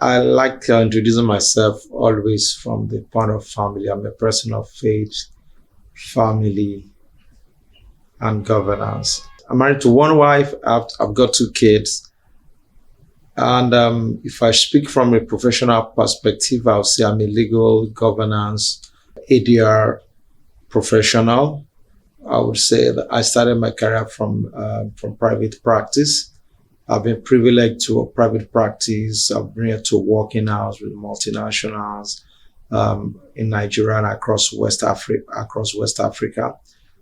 I like introducing myself always from the point of family. I'm a person of faith, family, and governance. I'm married to one wife. I've got two kids. And if I speak from a professional perspective, I'll say I'm a legal governance ADR professional. I would say that I started my career from private practice. I've been privileged to a private practice. I've been here to work in house with multinationals in Nigeria and across West Africa.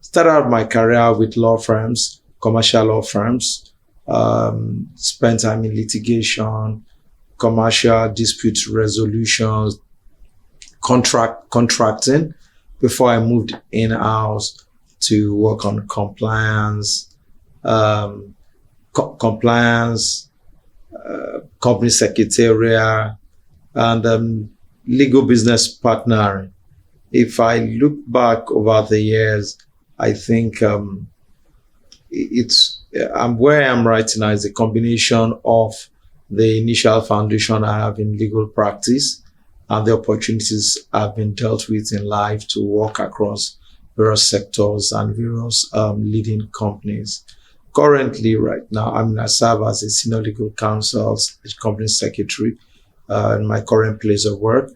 Started out my career with law firms, commercial law firms. Spent time in litigation, commercial dispute resolutions, contracting before I moved in-house to work on compliance, company secretarial, and legal business partnering. If I look back over the years, I think where I am right now is a combination of the initial foundation I have in legal practice and the opportunities I've been dealt with in life to work across various sectors and various leading companies. Currently, right now, I serve as a senior legal counsel, company secretary in my current place of work.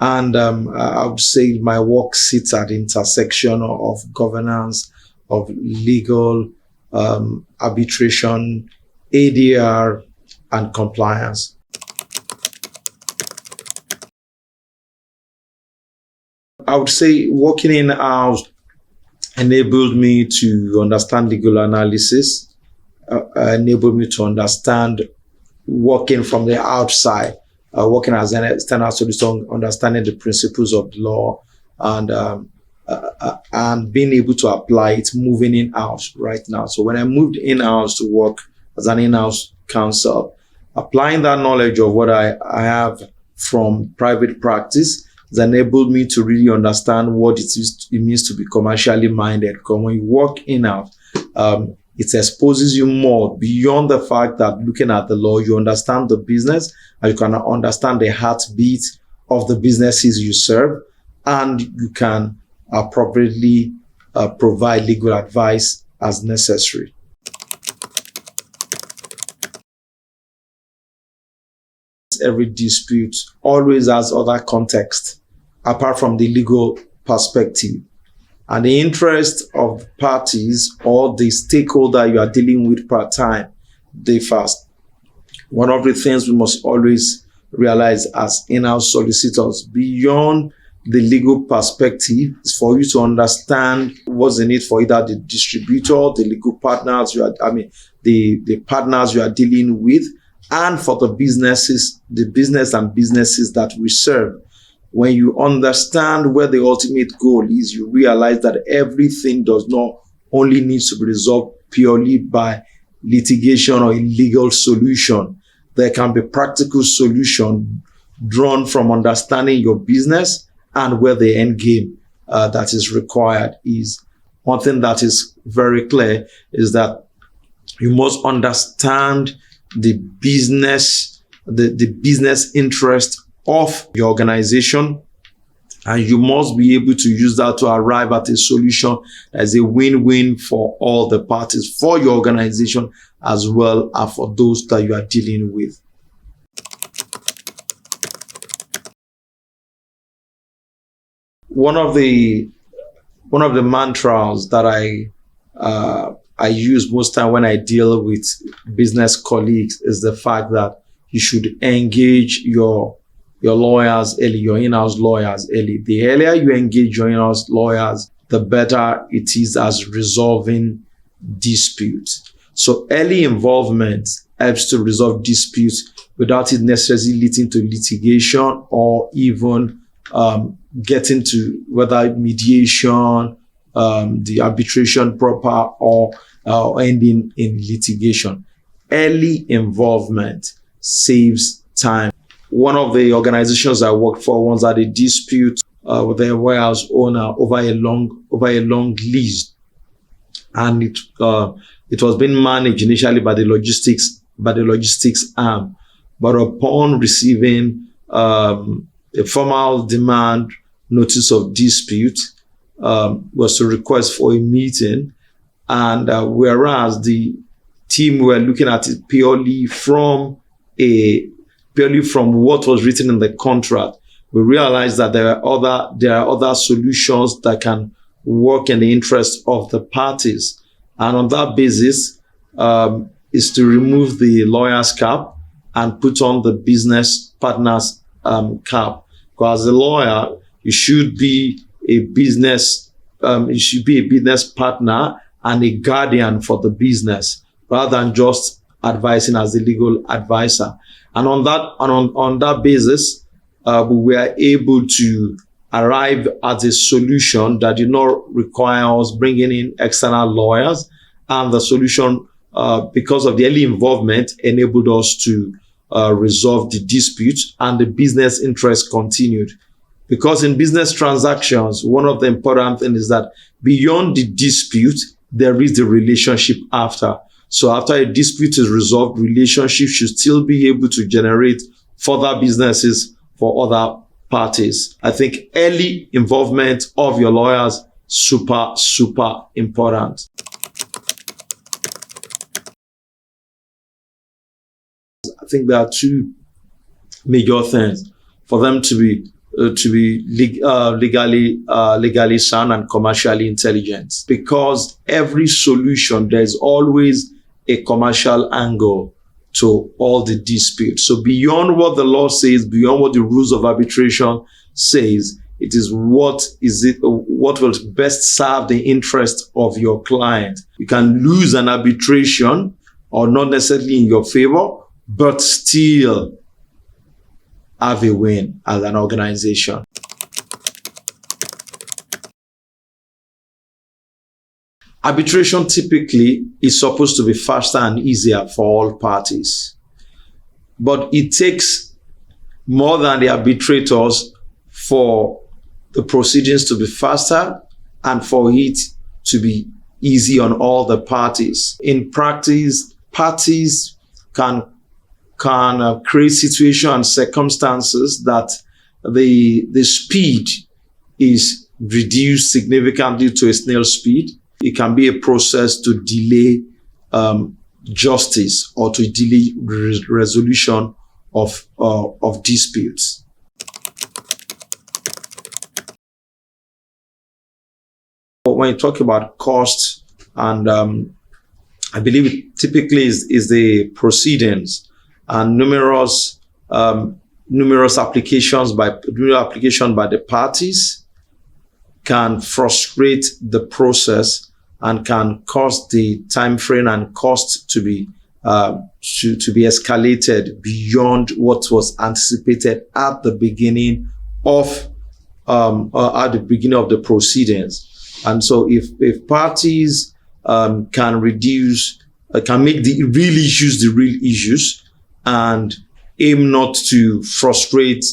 And I would say my work sits at the intersection of governance, of legal, arbitration, ADR, and compliance. I would say working in-house enabled me to understand legal analysis, enabled me to understand working from the outside, working as an external solicitor, understanding the principles of the law, and being able to apply it moving in-house right now. So when I moved in-house to work as an in-house counsel, applying that knowledge of what I have from private practice has enabled me to really understand what it means to be commercially minded. Because when you work in-house, it exposes you more beyond the fact that looking at the law, you understand the business and you can understand the heartbeat of the businesses you serve, and you can appropriately provide legal advice as necessary. Every dispute always has other context apart from the legal perspective, and the interest of parties or the stakeholder you are dealing with per time differs. One of the things we must always realize as in-house solicitors, beyond the legal perspective, is for you to understand what's the need for either the distributor, the legal partners the partners you are dealing with, and for the business and businesses that we serve. When you understand where the ultimate goal is, you realize that everything does not only need to be resolved purely by litigation or a legal solution. There can be practical solution drawn from understanding your business and where the end game that is required is. One thing that is very clear is that you must understand the business interest of your organization, and you must be able to use that to arrive at a solution as a win-win for all the parties, for your organization as well as for those that you are dealing with. One of the mantras that I use most time when I deal with business colleagues is the fact that you should engage your lawyers early, your in-house lawyers early. The earlier you engage your in-house lawyers, the better it is as resolving disputes. So early involvement helps to resolve disputes without it necessarily leading to litigation or even getting to whether mediation, the arbitration proper, or ending in litigation. Early involvement saves time. One of the organizations I worked for once had a dispute with their warehouse owner over a long lease, and it was being managed initially by the logistics arm. but upon receiving a formal demand notice of dispute, was to request for a meeting, and whereas the team were looking at it purely from what was written in the contract, we realized that there are other solutions that can work in the interest of the parties. And on that basis, is to remove the lawyer's cap and put on the business partner's cap. Because as a lawyer, you should be a business partner and a guardian for the business, rather than just advising as a legal advisor. And on that basis, we were able to arrive at a solution that did not require us bringing in external lawyers, and the solution, because of the early involvement, enabled us to resolve the dispute, and the business interest continued. Because in business transactions, one of the important things is that beyond the dispute, there is the relationship after. So after a dispute is resolved, relationships should still be able to generate further businesses for other parties. I think early involvement of your lawyers, super, super important. I think there are two major things for them to be legally sound and commercially intelligent. Because every solution, there's always a commercial angle to all the disputes. So beyond what the law says, beyond what the rules of arbitration says, it is what will best serve the interest of your client. You can lose an arbitration, or not necessarily in your favor, but still have a win as an organization. Arbitration typically is supposed to be faster and easier for all parties, but it takes more than the arbitrators for the proceedings to be faster and for it to be easy on all the parties. In practice, parties can create situations and circumstances that the speed is reduced significantly to a snail speed. It can be a process to delay justice or to delay resolution of disputes. When you talk about cost, and I believe it typically is the proceedings, and numerous applications by the parties can frustrate the process and can cause the time frame and cost to be escalated beyond what was anticipated at the beginning of the proceedings. And so if parties can make the real issues and aim not to frustrate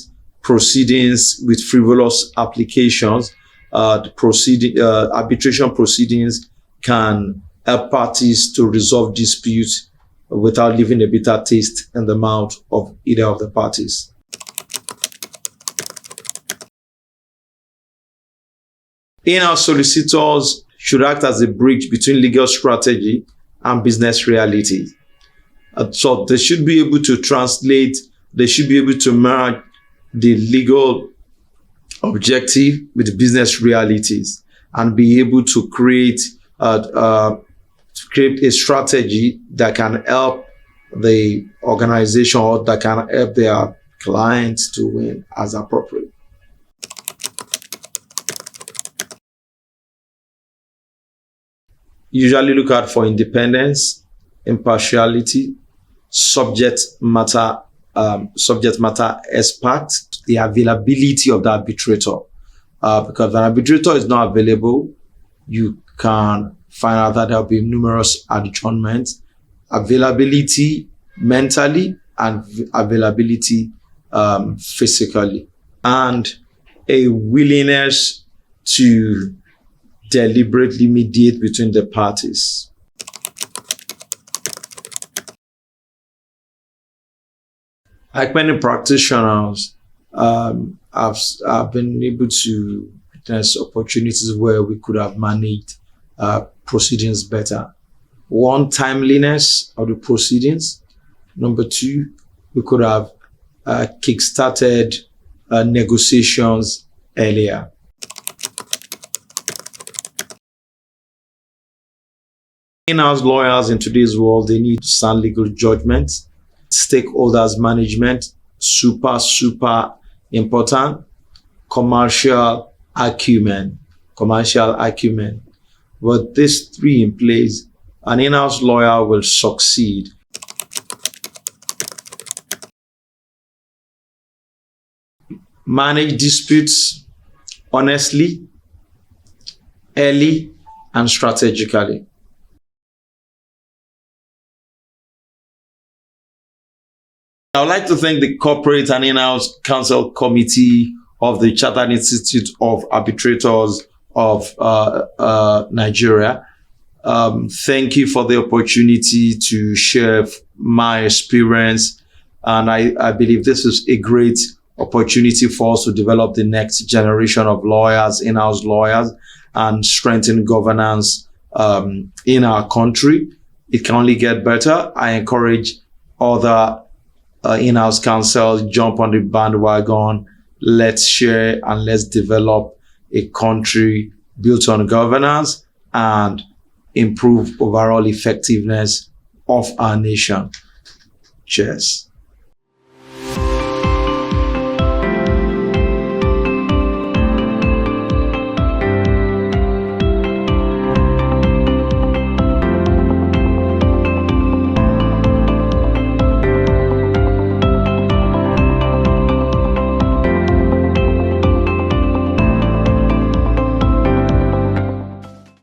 proceedings with frivolous applications, arbitration proceedings can help parties to resolve disputes without leaving a bitter taste in the mouth of either of the parties. In-house solicitors should act as a bridge between legal strategy and business reality. So they should be able to translate, they should be able to merge the legal objective with the business realities and be able to create a strategy that can help the organization or that can help their clients to win as appropriate. Usually look out for independence, impartiality, subject matter expert, the availability of the arbitrator. Because if an arbitrator is not available, you can find out that there will be numerous adjournments, availability mentally and availability physically, and a willingness to deliberately mediate between the parties. Like many practitioners, I've been able to witness opportunities where we could have managed proceedings better. One, timeliness of the proceedings. Number two, we could have kick-started negotiations earlier. In-house lawyers in today's world, they need sound legal judgment, stakeholders management, super important, commercial acumen. With these three in place, an in-house lawyer will succeed. Manage disputes honestly, early, and strategically. I would like to thank the Corporate and In-house Counsel Committee of the Chartered Institute of Arbitrators of Nigeria. Thank you for the opportunity to share my experience. And I believe this is a great opportunity for us to develop the next generation of lawyers, in-house lawyers, and strengthen governance in our country. It can only get better. I encourage other in-house counsel, jump on the bandwagon. Let's share and let's develop a country built on governance and improve overall effectiveness of our nation. Cheers.